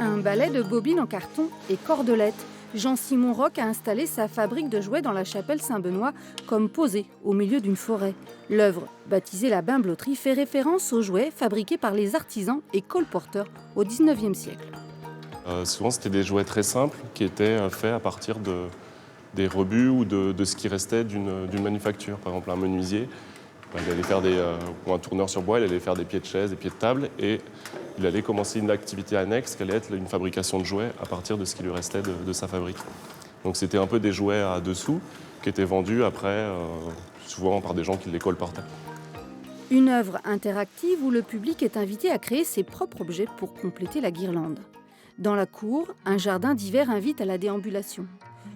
Un balai de bobines en carton et cordelettes. Jean-Simon Roch a installé sa fabrique de jouets dans la chapelle Saint-Benoît comme posée au milieu d'une forêt. L'œuvre, baptisée la Bimbeloterie, fait référence aux jouets fabriqués par les artisans et colporteurs au XIXe siècle. Souvent, c'était des jouets très simples qui étaient faits à partir des rebuts ou de ce qui restait d'une manufacture. Par exemple, un menuisier, il allait faire ou un tourneur sur bois, il allait faire des pieds de chaise, des pieds de table, et il allait commencer une activité annexe qui allait être une fabrication de jouets à partir de ce qui lui restait de sa fabrique. Donc c'était un peu des jouets à dessous qui étaient vendus après, souvent par des gens qui les colportaient. Une œuvre interactive où le public est invité à créer ses propres objets pour compléter la guirlande. Dans la cour, un jardin d'hiver invite à la déambulation.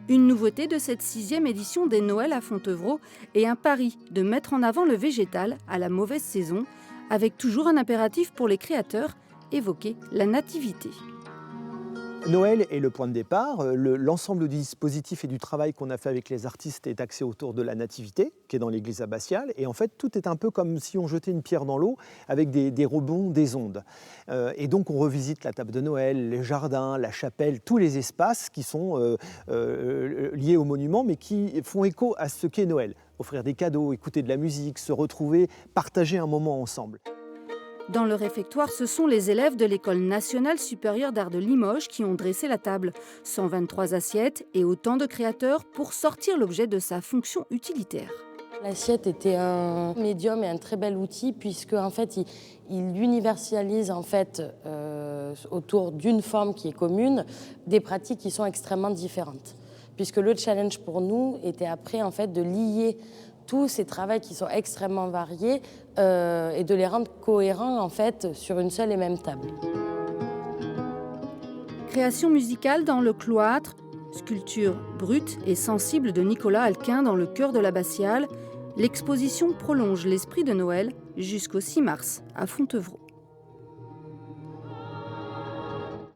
Une nouveauté de cette 6e édition des Noëls à Fontevraud est un pari de mettre en avant le végétal à la mauvaise saison, avec toujours un impératif pour les créateurs, évoquer la nativité. Noël est le point de départ. L'ensemble du dispositif et du travail qu'on a fait avec les artistes est axé autour de la nativité, qui est dans l'église abbatiale. Et en fait, tout est un peu comme si on jetait une pierre dans l'eau avec des rebonds, des ondes. Et donc, on revisite la table de Noël, les jardins, la chapelle, tous les espaces qui sont liés au monument, mais qui font écho à ce qu'est Noël. Offrir des cadeaux, écouter de la musique, se retrouver, partager un moment ensemble. Dans le réfectoire, ce sont les élèves de l'École nationale supérieure d'art de Limoges qui ont dressé la table. 123 assiettes et autant de créateurs pour sortir l'objet de sa fonction utilitaire. L'assiette était un médium et un très bel outil puisque en fait, il universalise en fait, autour d'une forme qui est commune des pratiques qui sont extrêmement différentes. Puisque le challenge pour nous était après en fait, de lier tous ces travaux qui sont extrêmement variés et de les rendre cohérents en fait, sur une seule et même table. Création musicale dans le cloître, sculpture brute et sensible de Nicolas Alquin dans le cœur de l'abbatiale, l'exposition prolonge l'esprit de Noël jusqu'au 6 mars à Fontevraud.